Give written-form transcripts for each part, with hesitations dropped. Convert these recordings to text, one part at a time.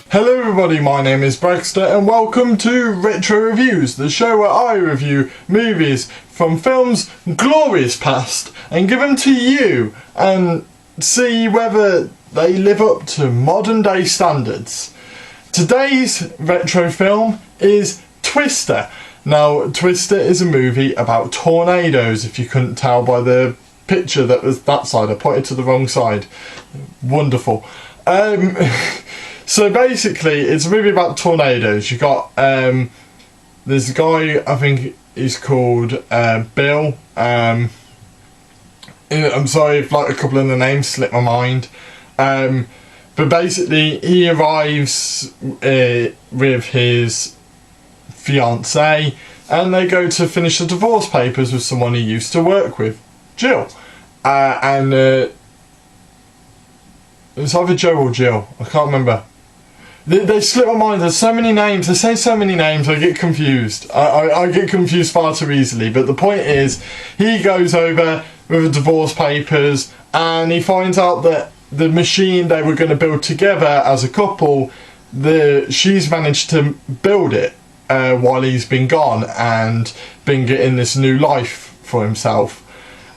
Hello everybody, my name is Bragster and welcome to Retro Reviews, the show where I review movies from films glorious past and give them to you and see whether they live up to modern day standards. Today's retro film is Twister. Now, Twister is a movie about tornadoes, if you couldn't tell by the picture that was that side. I pointed to the wrong side. Wonderful. So basically, it's a movie about tornadoes. You got, there's a guy, I think he's called Bill. I'm sorry if like a couple of the names slipped my mind. But basically, he arrives with his fiancée, and they go to finish the divorce papers with someone he used to work with, Jill. And it's either Joe or Jill, I can't remember. They slip my mind, there's so many names, they say so many names, I get confused. I get confused far too easily, but the point is, he goes over with the divorce papers, and he finds out that the machine they were going to build together as a couple, she's managed to build it while he's been gone and been getting this new life for himself.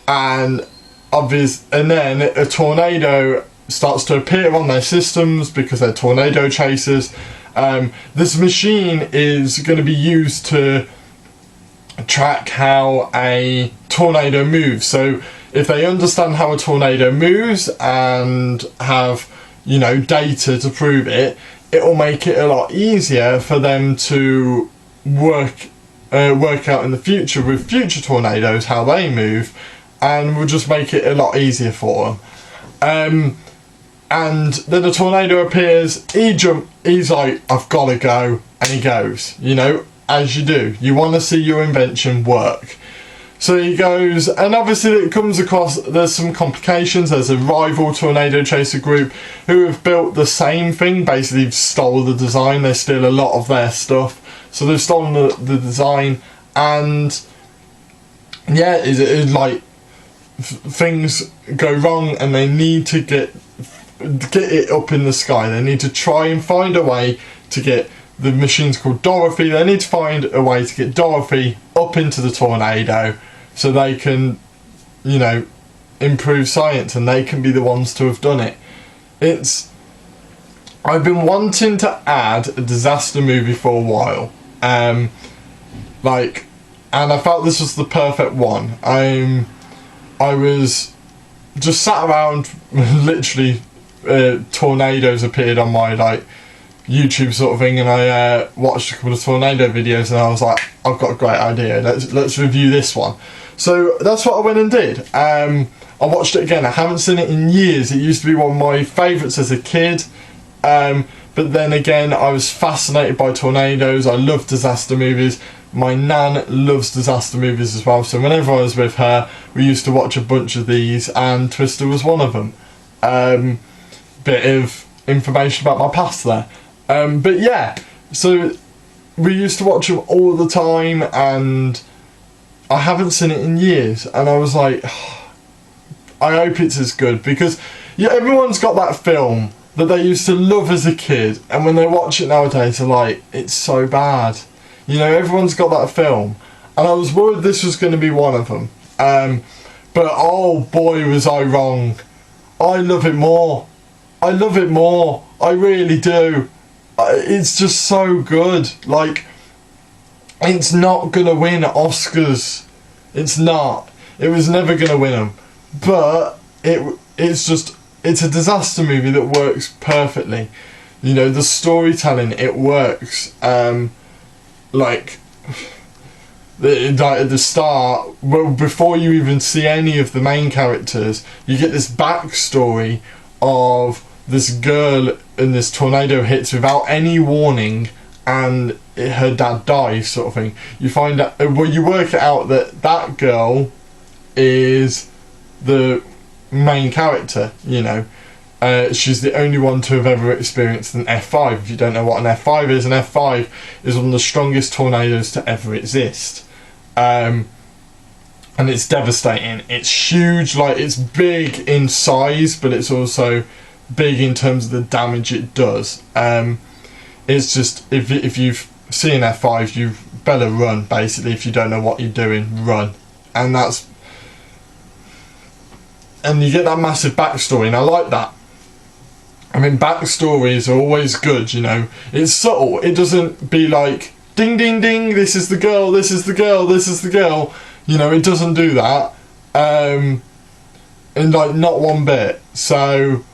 And then a tornado starts to appear on their systems because they're tornado chasers. This machine is going to be used to track how a tornado moves. So if they understand how a tornado moves and have, data to prove it, it will make it a lot easier for them to work out in the future with future tornadoes how they move, and will just make it a lot easier for them. And then the tornado appears, he's like, I've got to go, and he goes, as you do. You want to see your invention work. So he goes, and obviously it comes across, there's some complications. There's a rival tornado chaser group who have built the same thing, basically stole the design. They steal a lot of their stuff. So they've stolen the design, and yeah, things go wrong, and they need to get it up in the sky. They need to try and find a way to get, the machine's called Dorothy, they need to find a way to get Dorothy up into the tornado so they can, improve science, and they can be the ones to have done it. I've been wanting to add a disaster movie for a while, and I felt this was the perfect one. I was just sat around, literally tornadoes appeared on my YouTube sort of thing, and I watched a couple of tornado videos, and I was like, I've got a great idea, let's review this one. So that's what I went and did. I watched it again. I haven't seen it in years. It used to be one of my favourites as a kid, but then again I was fascinated by tornadoes. I love disaster movies. My nan loves disaster movies as well, so whenever I was with her we used to watch a bunch of these, and Twister was one of them. Bit of information about my past there. But yeah, so we used to watch them all the time, and I haven't seen it in years, and I was like, I hope it's as good, because everyone's got that film that they used to love as a kid, and when they watch it nowadays they're like, it's so bad. Everyone's got that film, and I was worried this was going to be one of them. But oh boy was I wrong. I love it more. I love it more. I really do. It's just so good. It's not gonna win Oscars. It's not. It was never gonna win them. But it's a disaster movie that works perfectly. The storytelling, it works. At the start, well, before you even see any of the main characters, you get this backstory of this girl, and this tornado hits without any warning, and her dad dies, sort of thing. You find out, you work it out that girl is the main character. She's the only one to have ever experienced an F5. If you don't know what an F5 is, an F5 is one of the strongest tornadoes to ever exist. And it's devastating. It's huge, it's big in size, but it's also big in terms of the damage it does. it's just, if you've seen F5, you better run, basically. If you don't know what you're doing, run. And you get that massive backstory, and I like that. I mean, backstories are always good, you know. It's subtle. It doesn't be like, ding, ding, ding, this is the girl, this is the girl, this is the girl. You know, it doesn't do that. And, like, not one bit. So,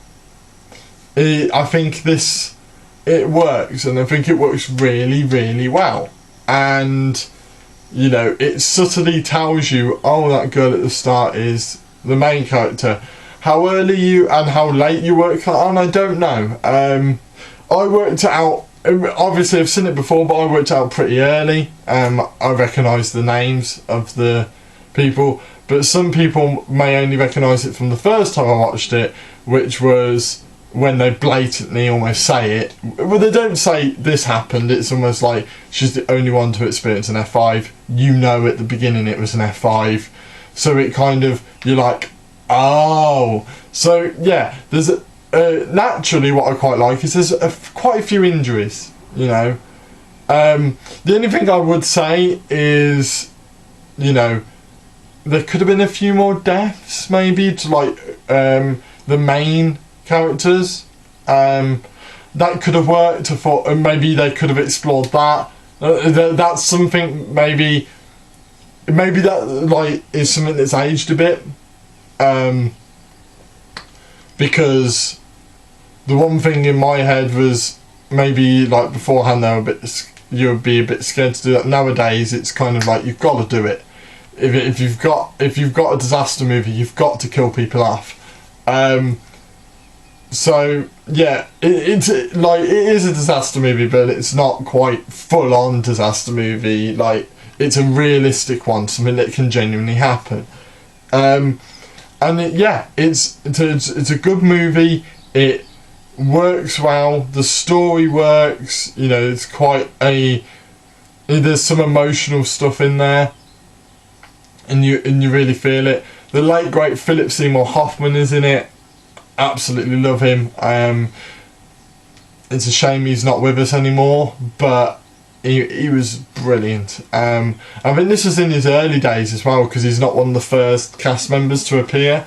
I think it works, and I think it works really, really well. And, you know, it subtly tells you, oh, that girl at the start is the main character. How early and how late you work that on, I don't know. I worked it out, obviously I've seen it before, but I worked it out pretty early. I recognise the names of the people, but some people may only recognise it from the first time I watched it, which was when they blatantly almost say it. Well, they don't say this happened, it's almost like she's the only one to experience an F5. You know at the beginning it was an F5. So it kind of, you're like, oh. So yeah, there's naturally what I quite like is there's quite a few injuries, you know. The only thing I would say is, you know, there could have been a few more deaths maybe to like the main characters. That could have worked. I thought maybe they could have explored that. That's something maybe that like is something that's aged a bit. Because the one thing in my head was maybe like beforehand you would be a bit scared to do that. Nowadays it's kind of like you've got to do it. If you've got a disaster movie, you've got to kill people off. So yeah, it's like it is a disaster movie, but it's not quite full on disaster movie. Like it's a realistic one, something that can genuinely happen. And it's a good movie. It works well. The story works. You know, it's there's some emotional stuff in there, and you really feel it. The late great Philip Seymour Hoffman is in it. Absolutely love him. It's a shame he's not with us anymore, but he was brilliant. I think this was in his early days as well, because he's not one of the first cast members to appear.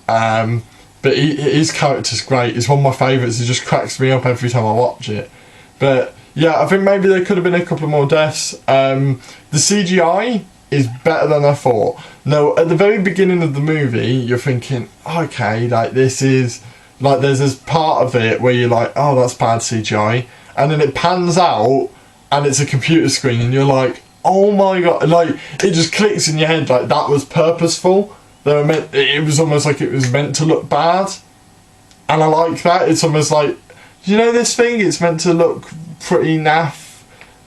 But his character's great. It's one of my favourites. He just cracks me up every time I watch it. But yeah, I think maybe there could have been a couple more deaths. The CGI is better than I thought. No, at the very beginning of the movie, you're thinking, okay, like this is like there's this part of it where you're like, oh, that's bad CGI, and then it pans out and it's a computer screen, and you're like, oh my god, like it just clicks in your head, like that was purposeful. It was almost like it was meant to look bad, and I like that. It's almost like, you know, this thing, it's meant to look pretty naff.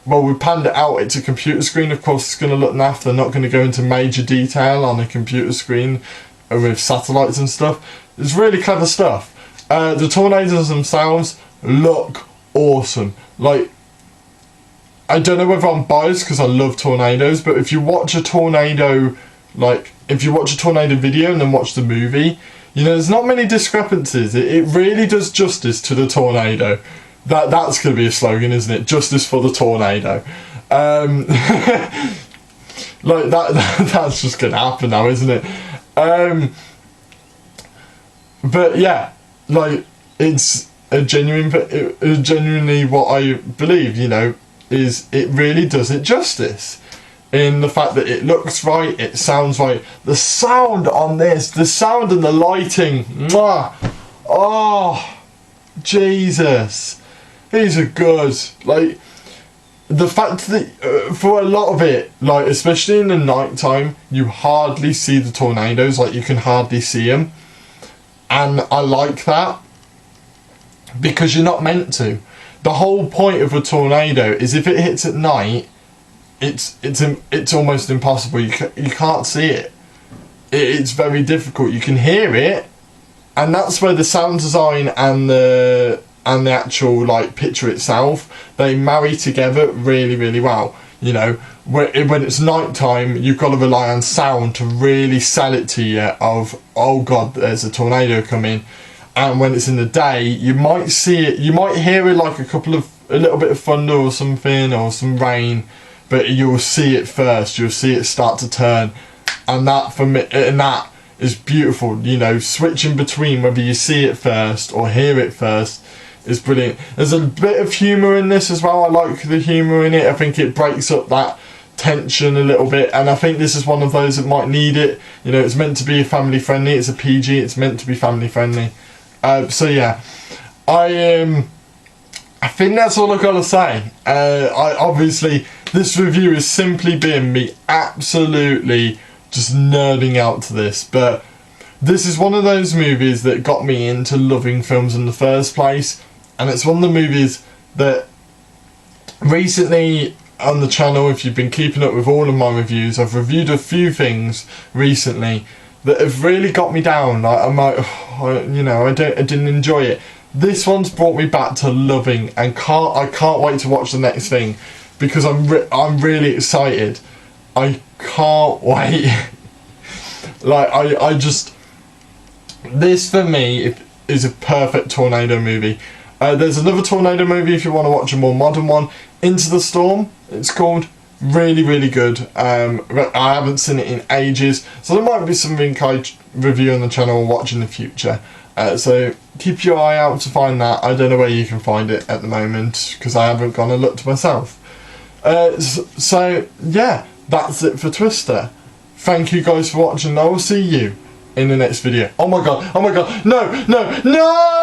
Well, we panned it out, it's a computer screen, of course it's going to look naff. They're not going to go into major detail on a computer screen with satellites and stuff. It's really clever stuff. The tornadoes themselves look awesome. Like, I don't know whether I'm biased because I love tornadoes, but if you watch a tornado, if you watch a tornado video and then watch the movie, you know, there's not many discrepancies. It really does justice to the tornado. That's going to be a slogan, isn't it? Justice for the tornado. Like that's just going to happen now, isn't it? But yeah, like it's genuinely what I believe, you know, is it really does it justice in the fact that it looks right, it sounds right. The sound on this, the sound and the lighting, mwah, oh, Jesus. These are good. Like, the fact that for a lot of it, like especially in the night time, you hardly see the tornadoes. Like, you can hardly see them, and I like that because you're not meant to. The whole point of a tornado is if it hits at night, it's almost impossible. You can't see it. It's very difficult. You can hear it, and that's where the sound design and the actual like picture itself, they marry together really, really well. You know, when it's night time, you've got to rely on sound to really sell it to you of, oh god, there's a tornado coming. And when it's in the day, you might see it, you might hear it like a couple of a little bit of thunder or something, or some rain, but you'll see it first. You'll see it start to turn, and that for me, and that is beautiful. You know, switching between whether you see it first or hear it first is brilliant. There's a bit of humour in this as well. I like the humour in it. I think it breaks up that tension a little bit, and I think this is one of those that might need it. You know, it's meant to be family friendly. It's a PG. It's meant to be family friendly. So yeah, I think that's all I've got to say. I obviously, this review has simply been me absolutely just nerding out to this, but this is one of those movies that got me into loving films in the first place, and it's one of the movies that recently on the channel, if you've been keeping up with all of my reviews, I've reviewed a few things recently that have really got me down. Like, I'm like, you know, I didn't enjoy it. This one's brought me back to loving, and I can't wait to watch the next thing, because I'm really excited. I can't wait. Like, I just, this for me is a perfect tornado movie. There's another tornado movie if you want to watch a more modern one, Into the Storm, it's called. Really, really good. I haven't seen it in ages, so there might be something I review on the channel or watch in the future. So keep your eye out to find that. I don't know where you can find it at the moment, because I haven't gone and looked myself. So yeah, that's it for Twister. Thank you guys for watching, and I will see you in the next video. Oh my god, no!